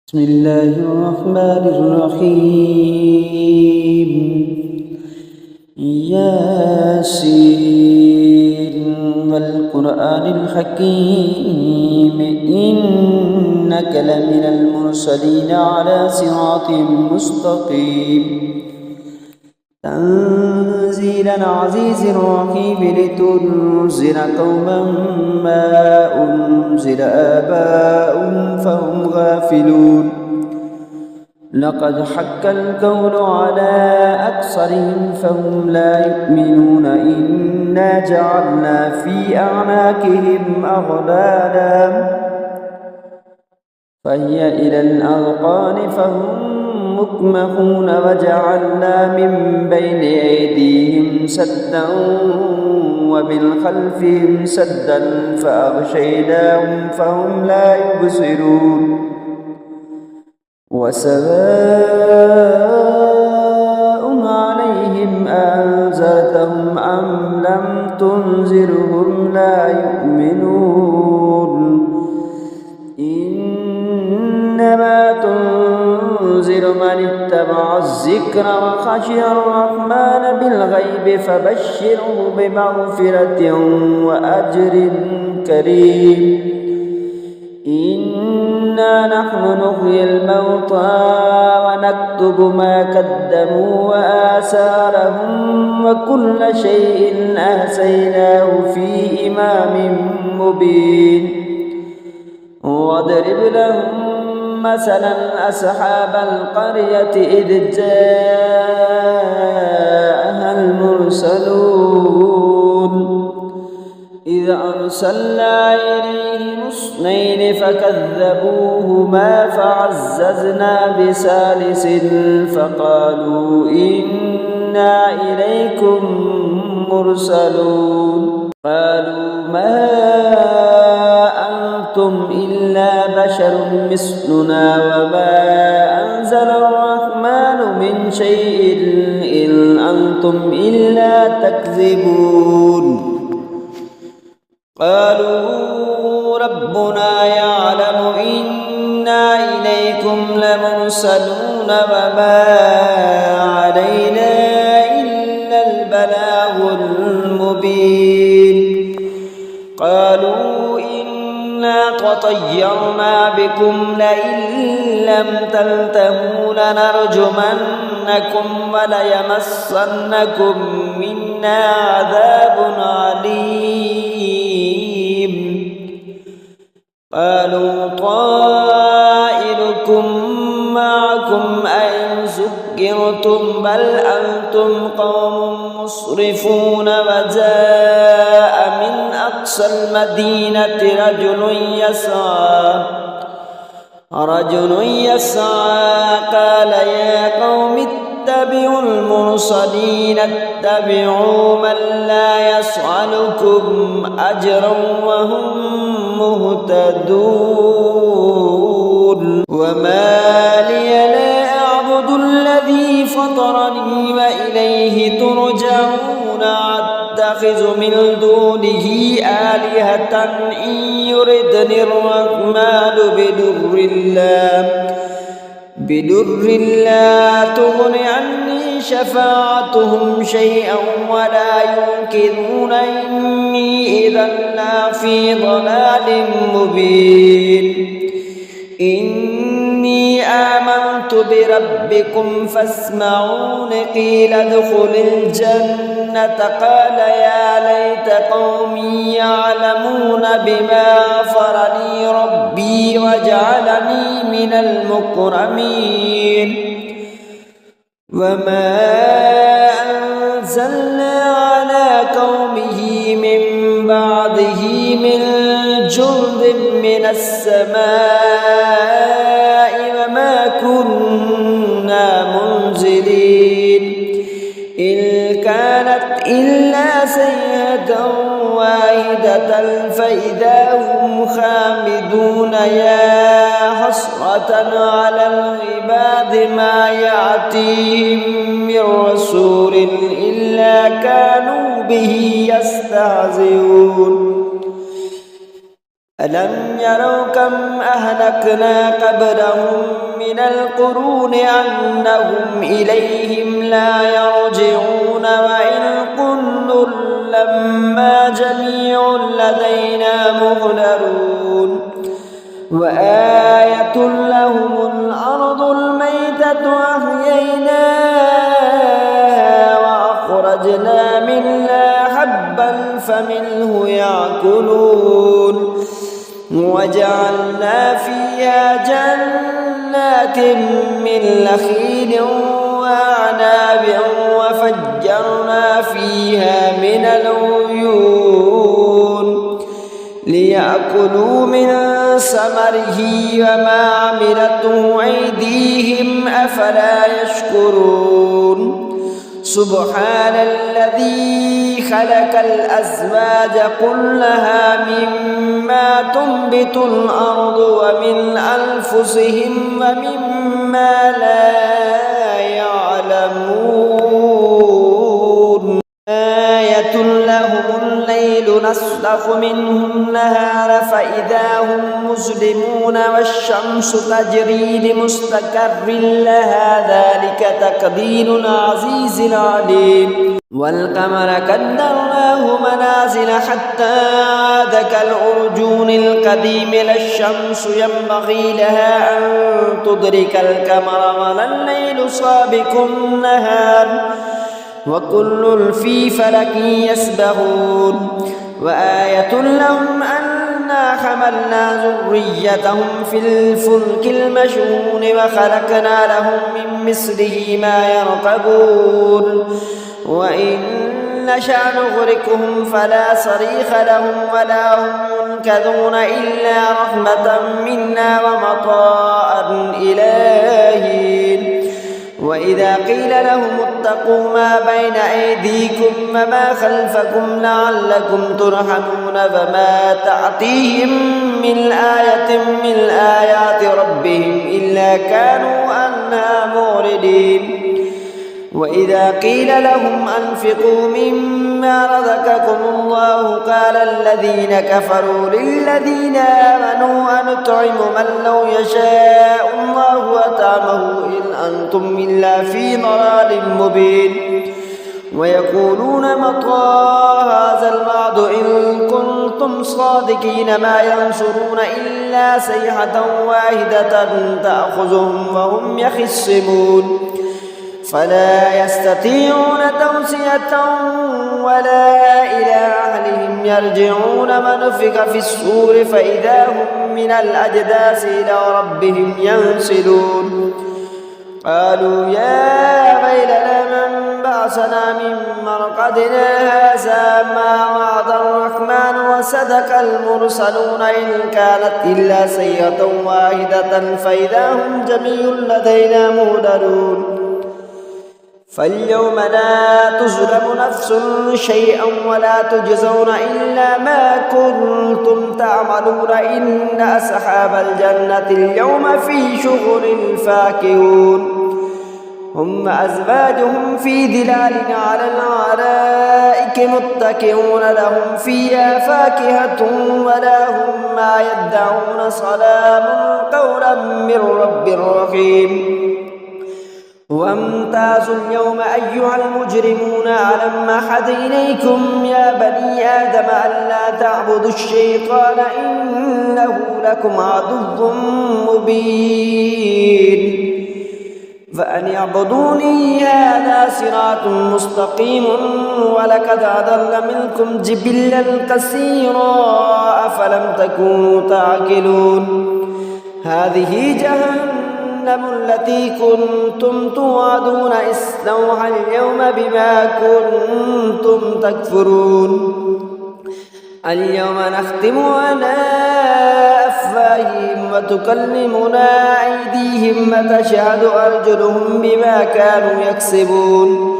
بسم الله الرحمن الرحيم ياسين والقرآن الحكيم إنك لمن المرسلين على صراط مستقيم تنزيل العزيز الرحيم لتنذر قوما ما أنزل آباؤهم فهم غافلون لقد حق القول على أكثرهم فهم لا يؤمنون إنا جعلنا في أعناقهم أغلالا فهي إلى الأذقان فهم مكمهون وجعلنا من بين أيديهم سدا ومن خلفهم سدا فأغشيناهم فهم لا يبصرون وسواء عليهم أنذرتهم أم لم تنذرهم لا يؤمنون إنما تنذر من اتبع الذكر وخشي الرحمن بالغيب فبشره بمغفرة وأجر كريم إنا نحن نحيي الموتى ونكتب ما قدموا وآثارهم وكل شيء أحصيناه في إمام مبين واضرب لهم مثلا أصحاب القرية إذ جاءها المرسلون إذ أرسلنا إليهم اثنين فكذبوهما فعززنا بثالث فقالوا إنا إليكم مرسلون قالوا ما أنتم إلا بشر مثلنا وما أنزل الرحمن من شيء إن أنتم إلا تكذبون قالوا ربنا يعلم إنا إليكم لمرسلون وما علينا إلا البلاغ المبين قالوا إنا تطيرنا بكم لئن لم تنتهوا لنرجمنكم وليمسنكم منا عذاب عليم قالوا طائركم معكم أئن ذكرتم بل أنتم قوم مسرفون وجاء من أقصى المدينة رجل يسعى قال يا قوم اتبعوا المرسلين اتبعوا من لا يسألكم أجرا وهم مهتدون وما لي لا أعبد الذي فطرني وإليه ترجعون أتخذ من دونه آلهة إن يردني الرحمن بدر لا تغن عني شفاعتهم شيئا ولا ينكرون إني إذا لفي ضلال مبين إني آمنت بربكم فاسمعون قيل ادخل الجنة قال يا ليت قومي يعلمون بما غفر لي ربي وجعلني من المكرمين وما أنزلنا على قومه من بعده من جند من السماء وما كنا منزلين إن كانت إلا سيئة واحدة فإذا هم خامدون يا حسرة على العباد ما يأتيهم من رسول إلا كانوا به يستهزئون ألم يروا كم أهلكنا قبلهم من القرون أنهم إليهم لا يرجعون وإن كل لما جميع لدينا مهدرون وآية لهم الأرض الميتة أحييناها وأخرجنا منها حبا فمنه يأكلون وجعلنا فيها جنات من نخيل وأعناب وفجرنا فيها من العيون ليأكلوا من ثمره وما عملته أيديهم أفلا يشكرون سبحان الذي خلق الأزواج كلها مما تنبت الأرض ومن أنفسهم ومما لا يعلمون آية لهم الليل نسلخ منه النهار فإذا هم مسلمون والشمس تجري لمستقر لها ذلك تقدير العزيز العليم والقمر قدرناه منازل حتى عاد كالعرجون القديم لا الشمس ينبغي لها أن تدرك القمر ولا الليل سابق النهار وكل في فلك يسبحون وآية لهم أنا حملنا ذريتهم في الفلك المشحون وخلقنا لهم من مثله ما يركبون وإن نشأ نغرقهم فلا صريخ لهم ولا هم ينقذون إلا رحمة منا ومطاعا إلى حين وإذا قيل لهم اتقوا ما بين أيديكم وما خلفكم لعلكم ترحمون فما تأتيهم من آية من آيات ربهم إلا كانوا عنها معرضين وإذا قيل لهم أنفقوا مما رزقكم الله قال الذين كفروا للذين آمنوا أنطعم من لو يشاء الله أطعمه إن أنتم إلا في ضلال مبين ويقولون متى هذا الوعد إن كنتم صادقين ما ينصرون إلا صيحة واحدة تأخذهم وهم يخصمون فلا يستطيعون توصية ولا إلى أهلهم يرجعون ونفخ في الصور فإذا هم من الأجداث إلى ربهم ينسلون قالوا يا ويلنا من بعثنا من مرقدنا هذا ما وعد الرحمن وصدق المرسلون إن كانت إلا صيحة واحدة فإذا هم جميع لدينا مهدرون فاليوم لا تظلم نفس شيئا ولا تجزون إلا ما كنتم تعملون إن أصحاب الجنة اليوم في شغل فاكهون هم أزواجهم في ظلال على الأرائك متكئون لهم فيها فاكهة ولا هم ما يدعون سلام قولا من رب رحيم وامتازوا اليوم أيها المجرمون ألم أعهد إليكم يا بني آدم ألا تعبدوا الشيطان إنه لكم عدو مبين فأن اعبدوني هذا صراط مستقيم ولقد أضل منكم جبلا كثيرا أفلم تكونوا تعقلون هذه جهنم التي كنتم توعدون اصلوها اليوم بما كنتم تكفرون اليوم نختم على أفواههم وتكلمنا أيديهم وتشهد أرجلهم بما كانوا يكسبون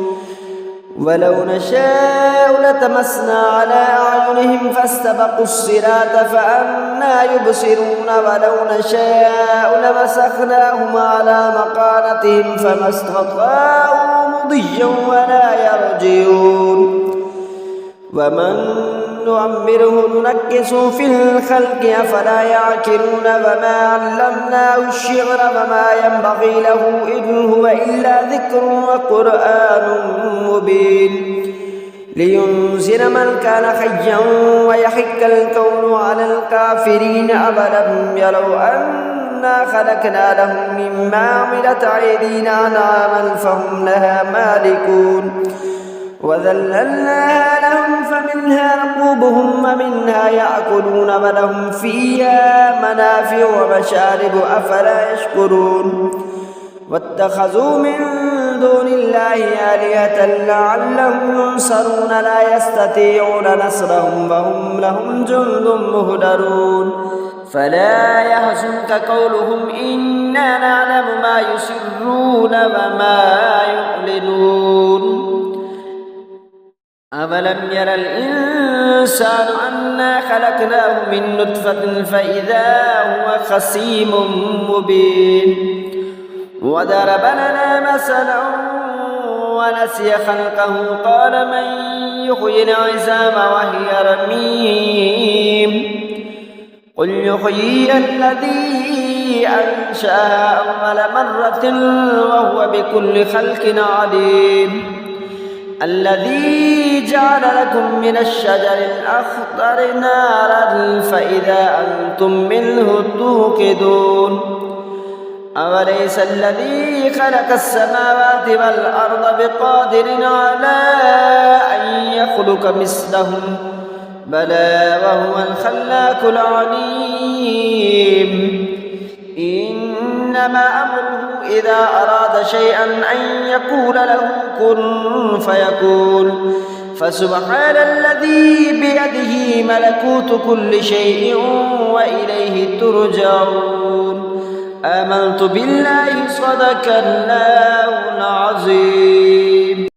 ولو نشاء لتمسنا على أعينهم فاستبقوا الصراط فأنى يبصرون ولو نشاء لمسخناهم على مكانتهم فما استطاعوا مضيا ولا يرجعون ومن نعمره ننكسه في الخلق أفلا يعقلون وما علمناه الشعر وما ينبغي له إن هو إلا ذكر وقرآن مبين لينذر من كان حيا ويحق الكون على الكافرين أفلم يروا أنا خلقنا لهم مما عملت أيدينا أنعاما فهم لها مالكون وذللناها لهم فمنها ركوبهم ومنها يأكلون ولهم فيها منافع ومشارب أفلا يشكرون واتخذوا من دون الله آلهة لعلهم ينصرون لا يستطيعون نصرهم وهم لهم جند مهدرون فلا يحزنك قولهم إنا نعلم ما يسرون وما يعلنون أولم ير الإنسان أنا خلقناه من نطفة فإذا هو خصيم مبين وضرب لنا مثلا ونسي خلقه قال من يحيي العظام وهي رميم قل يحييها الذي أنشأها أول مرة وهو بكل خلق عليم الذي جعل لكم من الشجر الأخضر نارا فإذا أنتم منه توقدون أوليس الذي خلق السماوات والأرض بقادر على أن يخلق مثلهم بلى وهو الخلاق العليم إنما أمره إذا أراد شيئا أن يقول له كن فيكون فسبحان الذي بيده ملكوت كل شيء وإليه ترجعون آمنت بالله صدق الله العظيم.